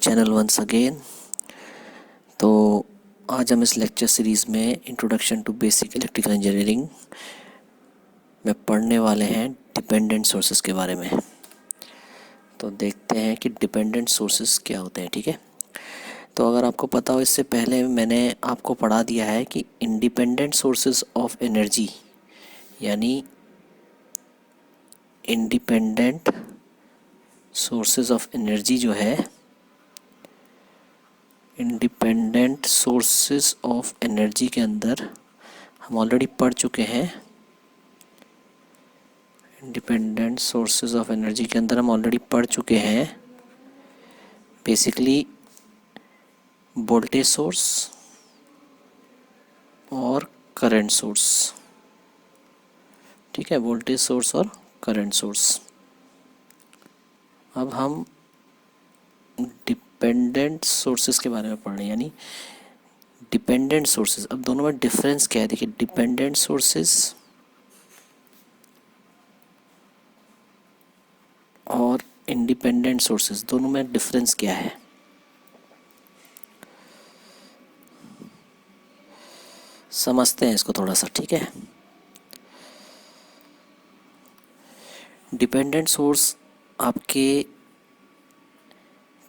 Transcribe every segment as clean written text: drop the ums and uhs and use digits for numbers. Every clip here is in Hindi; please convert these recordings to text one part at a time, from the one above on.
Channel once again. तो आज हम इस लेक्चर सीरीज़ में introduction to basic electrical engineering में पढ़ने वाले हैं डिपेंडेंट सोर्सेज के बारे में। तो देखते हैं कि डिपेंडेंट सोर्सेज क्या होते हैं। ठीक है, तो अगर आपको पता हो, इससे पहले मैंने आपको पढ़ा दिया है कि इंडिपेंडेंट सोर्सेज ऑफ एनर्जी यानी इंडिपेंडेंट सोर्सेज ऑफ एनर्जी जो है, इंडिपेंडेंट सोर्सेज ऑफ एनर्जी के अंदर हम ऑलरेडी पढ़ चुके हैं। इंडिपेंडेंट सोर्सेज ऑफ एनर्जी के अंदर हम ऑलरेडी पढ़ चुके हैं बेसिकली वोल्टेज सोर्स और करंट सोर्स। ठीक है, वोल्टेज सोर्स और करंट सोर्स। अब हम डिपेंडेंट सोर्सेज के बारे में पढ़ रहे हैं, यानी डिपेंडेंट सोर्सेज। अब दोनों में डिफरेंस क्या है, देखिए डिपेंडेंट सोर्सेज और इंडिपेंडेंट सोर्सेज दोनों में डिफरेंस क्या है। समझते हैं इसको थोड़ा सा। ठीक है, डिपेंडेंट सोर्स आपके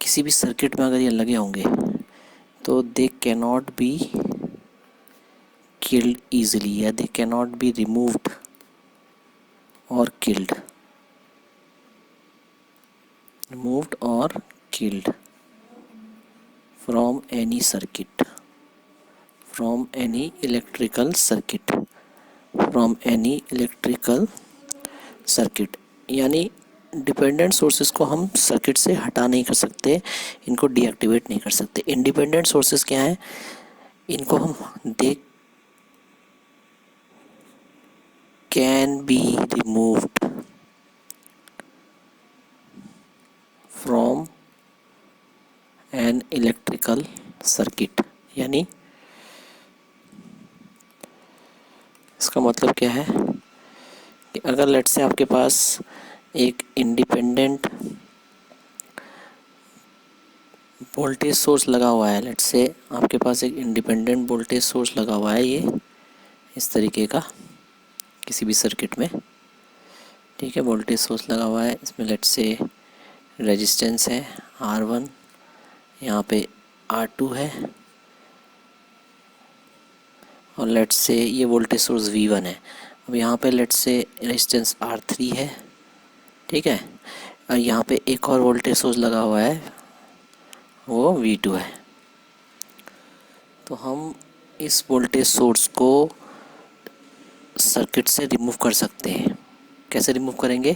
किसी भी सर्किट में अगर ये लगे होंगे तो they cannot be killed easily या दे कैनॉट बी रिमूव्ड और killed, removed or killed from any circuit, from any electrical circuit, from any electrical circuit। यानी डिपेंडेंट सोर्सेज को हम सर्किट से हटा नहीं कर सकते, इनको डीएक्टिवेट नहीं कर सकते। इंडिपेंडेंट सोर्सेज क्या है, इनको हम they can be removed from an electrical circuit. यानी इसका मतलब क्या है कि अगर लेट से आपके पास एक इंडिपेंडेंट वोल्टेज सोर्स लगा हुआ है, लेट से आपके पास एक इंडिपेंडेंट वोल्टेज सोर्स लगा हुआ है, ये इस तरीके का किसी भी सर्किट में। ठीक है, वोल्टेज सोर्स लगा हुआ है, इसमें लेट से रेजिस्टेंस है R1, यहाँ पे R2 है, और लेट से ये वोल्टेज सोर्स V1 है। अब यहाँ पे लेट से रेजिस्टेंस R3 है। ठीक है, और यहाँ पे एक और वोल्टेज सोर्स लगा हुआ है, वो V2 है। तो हम इस वोल्टेज सोर्स को सर्किट से रिमूव कर सकते हैं। कैसे रिमूव करेंगे?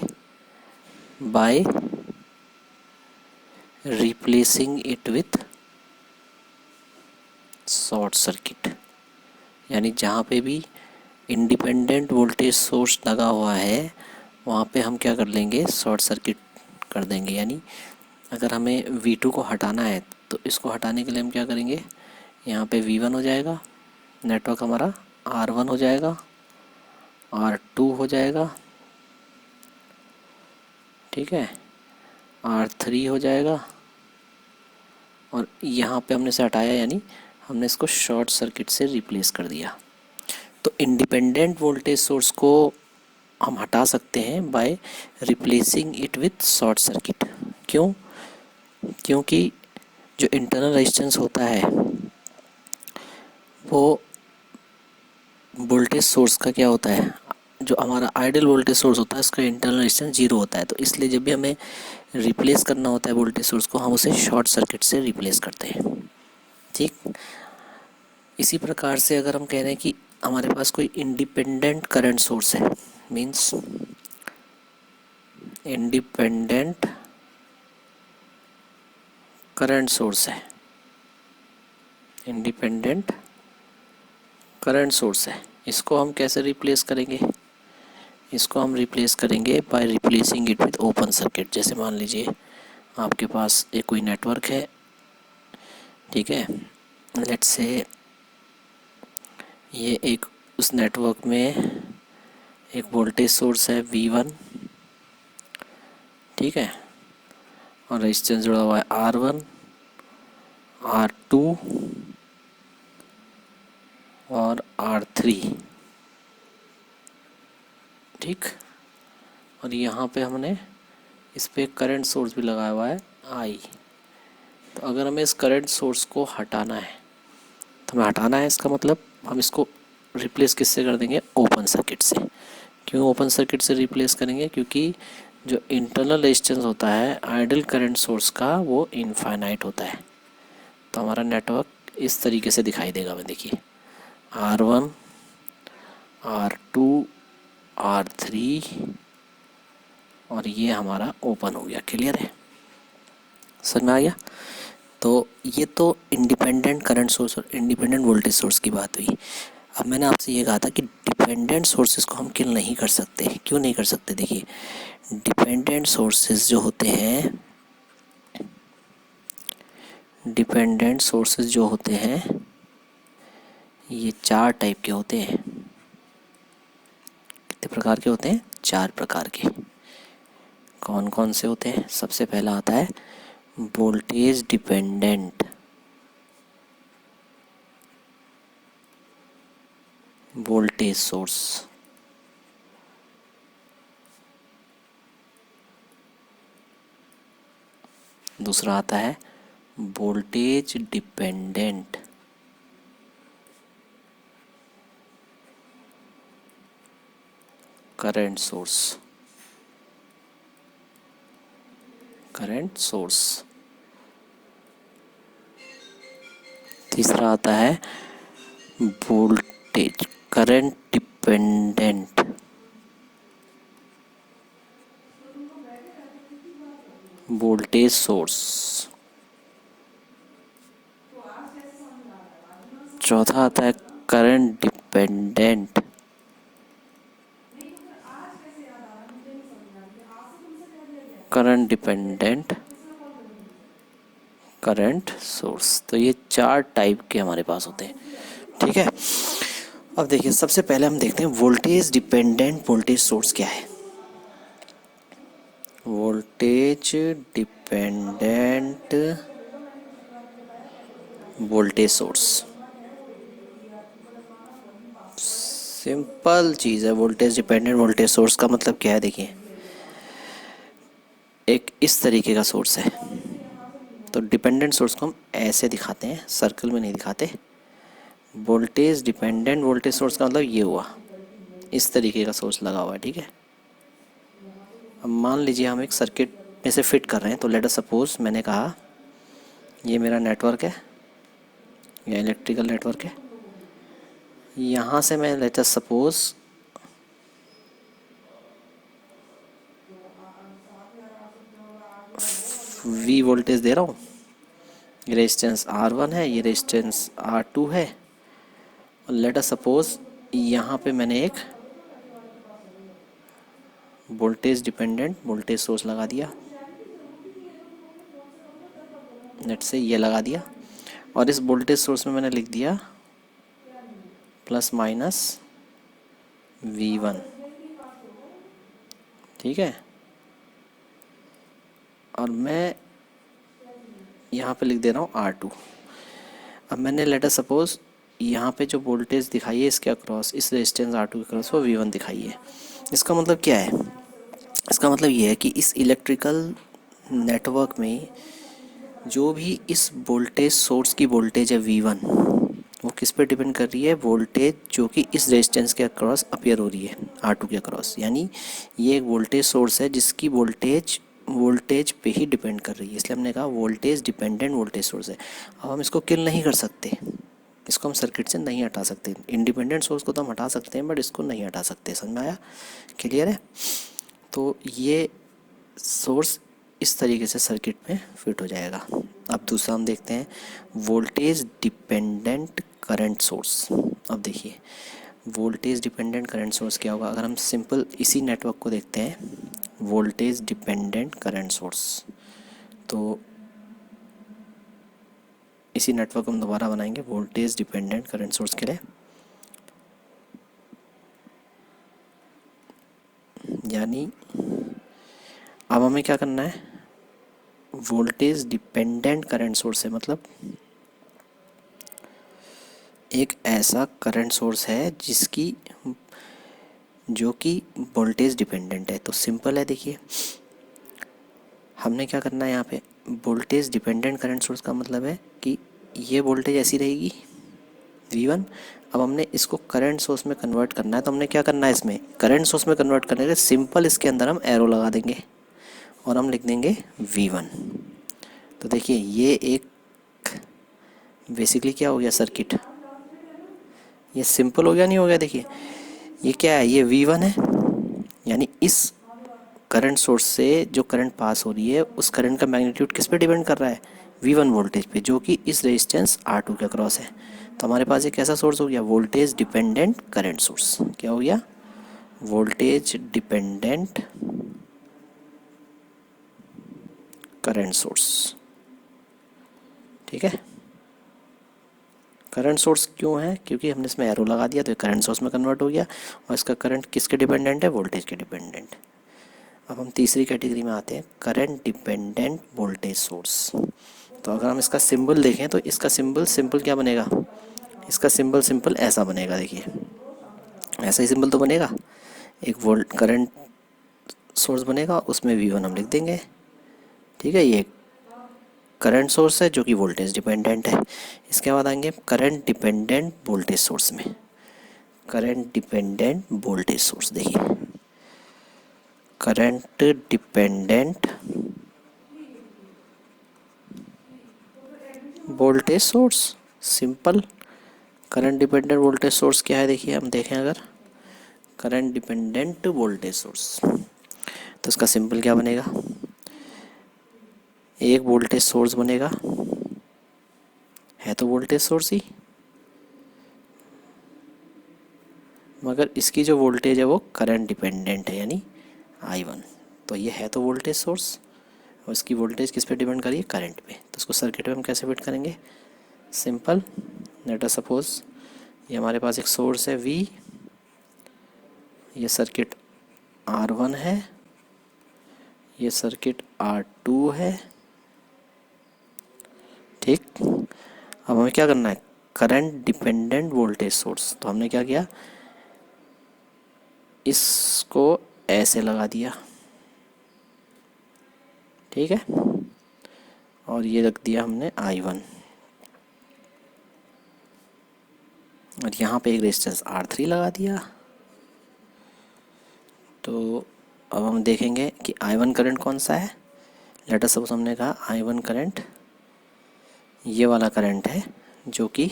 By replacing it with short circuit. यानी जहाँ पे भी इंडिपेंडेंट वोल्टेज सोर्स लगा हुआ है वहाँ पे हम क्या कर लेंगे, शॉर्ट सर्किट कर देंगे। यानी अगर हमें V2 को हटाना है तो इसको हटाने के लिए हम क्या करेंगे, यहाँ पे V1 हो जाएगा, नेटवर्क हमारा R1 हो जाएगा, R2 हो जाएगा, ठीक है, R3 हो जाएगा, और यहाँ पे हमने से हटाया, यानी हमने इसको शॉर्ट सर्किट से रिप्लेस कर दिया। तो इंडिपेंडेंट वोल्टेज सोर्स को हम हटा सकते हैं by replacing it with short circuit. क्यों? क्योंकि जो इंटरनल रेजिस्टेंस होता है वो वोल्टेज सोर्स का क्या होता है, जो हमारा आइडियल वोल्टेज सोर्स होता है उसका इंटरनल रेजिस्टेंस 0 होता है। तो इसलिए जब भी हमें रिप्लेस करना होता है वोल्टेज सोर्स को, हम उसे शॉर्ट सर्किट से रिप्लेस करते हैं। ठीक, इसी प्रकार से अगर हम कह रहे हैं कि हमारे पास कोई इंडिपेंडेंट करंट सोर्स है, मीन्स इंडिपेंडेंट करंट सोर्स है, इंडिपेंडेंट करंट सोर्स है, इसको हम कैसे रिप्लेस करेंगे? इसको हम रिप्लेस करेंगे by replacing it with open circuit. जैसे मान लीजिए आपके पास एक कोई नेटवर्क है, ठीक है, लेट्स से ये एक उस नेटवर्क में एक वोल्टेज सोर्स है V1, ठीक है, और रेजिस्टेंस जुड़ा हुआ है R1, R2 और R3, ठीक। और यहाँ पे हमने इस पे करंट सोर्स भी लगाया हुआ है I। तो अगर हमें इस करंट सोर्स को हटाना है, तो हमें हटाना है, इसका मतलब हम इसको रिप्लेस किससे कर देंगे, ओपन सर्किट से। क्यों ओपन सर्किट से रिप्लेस करेंगे, क्योंकि जो इंटरनल रेजिस्टेंस होता है आइडल करंट सोर्स का वो इनफाइनाइट होता है। तो हमारा नेटवर्क इस तरीके से दिखाई देगा। मैं देखिए R1, R2, R3 और ये हमारा ओपन हो गया। क्लियर है, समझ में आ गया। तो ये तो इंडिपेंडेंट करंट सोर्स और इंडिपेंडेंट वोल्टेज सोर्स की बात हुई। अब मैंने आपसे ये कहा था कि डिपेंडेंट सोर्सेज को हम किल नहीं कर सकते। क्यों नहीं कर सकते, देखिए डिपेंडेंट सोर्सेज जो होते हैं, डिपेंडेंट सोर्सेज जो होते हैं ये 4 टाइप के होते हैं। कितने प्रकार के होते हैं, 4 प्रकार के। कौन कौन से होते हैं, सबसे पहला आता है वोल्टेज डिपेंडेंट, वोल्टेज सोर्स। दूसरा आता है voltage dependent current source, current source. तीसरा आता है voltage current dependent voltage source. चौथा आता है current dependent current dependent current source. तो ये 4 टाइप के हमारे पास होते हैं, ठीक है। अब देखिए सबसे पहले हम देखते हैं वोल्टेज डिपेंडेंट वोल्टेज सोर्स क्या है। Voltage dependent voltage source simple चीज़ है। वोल्टेज डिपेंडेंट वोल्टेज सोर्स का मतलब क्या है, देखिए एक इस तरीके का सोर्स है। तो डिपेंडेंट सोर्स को हम ऐसे दिखाते हैं, सर्कल में नहीं दिखाते। वोल्टेज डिपेंडेंट वोल्टेज सोर्स का मतलब ये हुआ, इस तरीके का सोर्स लगा हुआ है, ठीक है। अब मान लीजिए हम एक सर्किट में से फिट कर रहे हैं। तो लेट अस सपोज मैंने कहा ये मेरा नेटवर्क है या इलेक्ट्रिकल नेटवर्क है। यहाँ से मैं let us suppose V voltage दे रहा हूँ। ये रेजिस्टेंस R1 है, ये रेजिस्टेंस R2 है। और लेट अस सपोज यहाँ पे मैंने एक वोल्टेज डिपेंडेंट वोल्टेज सोर्स लगा दिया, नेट से ये लगा दिया। और इस वोल्टेज सोर्स में मैंने लिख दिया प्लस माइनस V1, ठीक है। और मैं यहाँ पे लिख दे रहा हूँ R2। अब मैंने लेट अस सपोज यहाँ पे जो वोल्टेज दिखाई है इसके अक्रॉस, इस रेजिस्टेंस R2 के अक्रॉस वो V1 दिखाई है। इसका मतलब क्या है, इसका मतलब ये है कि इस इलेक्ट्रिकल नेटवर्क में जो भी इस वोल्टेज सोर्स की वोल्टेज है V1, वो किस पे डिपेंड कर रही है, वोल्टेज जो कि इस रेजिस्टेंस के अक्रॉस अपीयर हो रही है R2 के अक्रॉस। यानी ये एक वोल्टेज सोर्स है जिसकी वोल्टेज पे ही डिपेंड कर रही है, इसलिए हमने कहा वोल्टेज डिपेंडेंट वोल्टेज सोर्स है। अब हम इसको किल नहीं कर सकते, इसको हम सर्किट से नहीं हटा सकते। इंडिपेंडेंट सोर्स को तो हम हटा सकते हैं बट इसको नहीं हटा सकते। समझ में आया, क्लियर है। तो ये सोर्स इस तरीके से सर्किट में फिट हो जाएगा। अब दूसरा हम देखते हैं वोल्टेज डिपेंडेंट करंट सोर्स। अब देखिए वोल्टेज डिपेंडेंट करंट सोर्स क्या होगा। अगर हम सिंपल इसी नेटवर्क को देखते हैं वोल्टेज डिपेंडेंट करंट सोर्स, तो इसी नेटवर्क को हम दोबारा बनाएंगे वोल्टेज डिपेंडेंट करंट सोर्स के लिए। यानी अब हमें क्या करना है, वोल्टेज डिपेंडेंट करंट सोर्स है मतलब एक ऐसा करंट सोर्स है जो कि वोल्टेज डिपेंडेंट है। तो सिंपल है, देखिए हमने क्या करना है यहाँ पे, वोल्टेज डिपेंडेंट करंट सोर्स का मतलब है कि ये वोल्टेज ऐसी रहेगी V1। अब हमने इसको करंट सोर्स में कन्वर्ट करना है, तो हमने क्या करना है, इसमें करंट सोर्स में कन्वर्ट करने के लिए सिंपल इसके अंदर हम एरो लगा देंगे और हम लिख देंगे V1। तो देखिए ये एक बेसिकली क्या हो गया सर्किट, ये सिंपल हो गया, नहीं हो गया। देखिए ये क्या है, ये V1 है, यानी इस करंट सोर्स से जो करंट पास हो रही है उस करंट का मैग्नीट्यूड किस पे डिपेंड कर रहा है, V1 वोल्टेज पे, जो कि इस रेजिस्टेंस R2 के अक्रॉस है। तो हमारे पास एक ऐसा सोर्स हो गया वोल्टेज डिपेंडेंट करंट सोर्स। क्या हो गया, वोल्टेज डिपेंडेंट करंट सोर्स। ठीक है, करंट सोर्स क्यों है, क्योंकि हमने इसमें एरो लगा दिया तो ये करंट सोर्स में कन्वर्ट हो गया और इसका करंट किसके डिपेंडेंट है, वोल्टेज के डिपेंडेंट। अब हम तीसरी कैटेगरी में आते हैं, करंट डिपेंडेंट वोल्टेज सोर्स। तो अगर हम इसका सिंबल देखें तो इसका सिंबल सिंपल क्या बनेगा, इसका सिंबल सिंपल ऐसा बनेगा। देखिए ऐसा ही सिंबल तो बनेगा, एक वोल्ट करंट सोर्स बनेगा, उसमें V1 हम लिख देंगे। ठीक है, ये करंट सोर्स है जो कि वोल्टेज डिपेंडेंट है। इसके बाद आएंगे करंट डिपेंडेंट वोल्टेज सोर्स में, करंट डिपेंडेंट वोल्टेज सोर्स। देखिए current dependent voltage source, simple. Current dependent voltage source क्या है, देखिए हम देखें अगर करंट डिपेंडेंट वोल्टेज सोर्स, तो इसका सिंपल क्या बनेगा, एक वोल्टेज सोर्स बनेगा, है तो वोल्टेज सोर्स ही, मगर इसकी जो वोल्टेज है वो करंट डिपेंडेंट है, यानी I1। तो ये है तो वोल्टेज सोर्स और इसकी वोल्टेज किस पे डिपेंड करिए, करंट पे। तो इसको सर्किट में हम कैसे फिट करेंगे, सिंपल। लेट अस सपोज ये हमारे पास एक सोर्स है V, ये सर्किट R1 है, ये सर्किट R2 है। ठीक, अब हमें क्या करना है, करंट डिपेंडेंट वोल्टेज सोर्स। तो हमने क्या किया, इसको ऐसे लगा दिया, ठीक है, और ये रख दिया हमने I1, और यहाँ पे एक रेजिस्टेंस R3 लगा दिया। तो अब हम देखेंगे कि I1 करंट कौन सा है। लेट अस सपोज हमने कहा I1 करंट ये वाला करंट है जो कि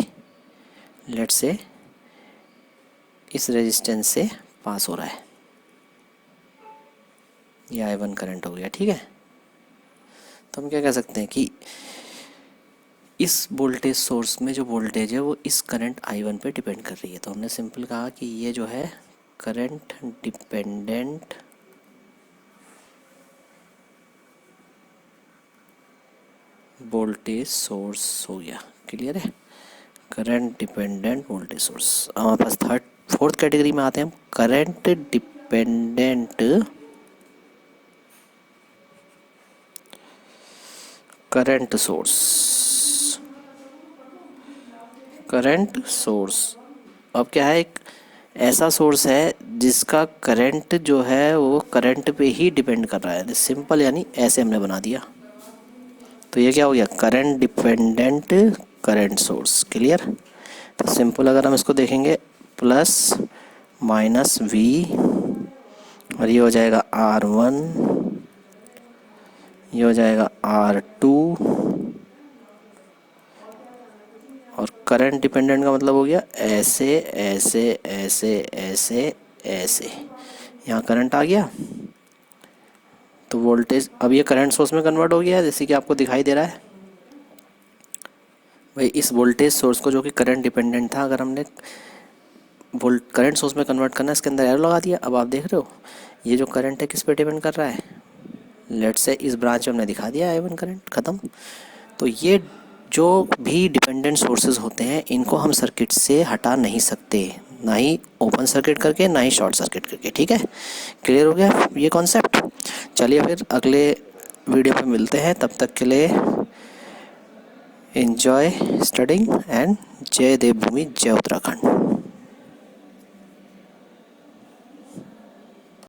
लेट से इस रेजिस्टेंस से पास हो रहा है, ये I1 करंट हो गया। ठीक है, तो हम क्या कह सकते हैं कि इस वोल्टेज सोर्स में जो वोल्टेज है वो इस करंट I1 पे डिपेंड कर रही है। तो हमने सिंपल कहा कि ये जो है करंट डिपेंडेंट वोल्टेज सोर्स हो गया। क्लियर है, करंट डिपेंडेंट वोल्टेज सोर्स। अब हमारे पास फोर्थ कैटेगरी में आते हैं हम, current dependent current source. Current source अब क्या है, एक ऐसा सोर्स है जिसका करंट जो है वो करंट पे ही डिपेंड कर रहा है, सिंपल, यानी ऐसे हमने बना दिया। तो ये क्या हो गया, current dependent current source. Clear, तो सिंपल अगर हम इसको देखेंगे प्लस माइनस V, और ये हो जाएगा R1, ये हो जाएगा R2, और करंट डिपेंडेंट का मतलब हो गया ऐसे ऐसे ऐसे ऐसे ऐसे, यहाँ करंट आ गया तो वोल्टेज, अब ये करंट सोर्स में कन्वर्ट हो गया है जैसे कि आपको दिखाई दे रहा है। भाई इस वोल्टेज सोर्स को जो कि करंट डिपेंडेंट था, अगर हमने करंट सोर्स में कन्वर्ट करना है, इसके अंदर एरो लगा दिया। अब आप देख रहे हो ये जो करंट है किस पे डिपेंड कर रहा है, लेट से इस ब्रांच में हमने दिखा दिया I1 करंट, ख़त्म। तो ये जो भी डिपेंडेंट सोर्सेज होते हैं इनको हम सर्किट से हटा नहीं सकते, ना ही ओपन सर्किट करके ना ही शॉर्ट सर्किट करके। ठीक है, क्लियर हो गया ये कॉन्सेप्ट। चलिए फिर अगले वीडियो पे मिलते हैं, तब तक के लिए एंजॉय स्टडिंग एंड जय देवभूमि जय उत्तराखंड।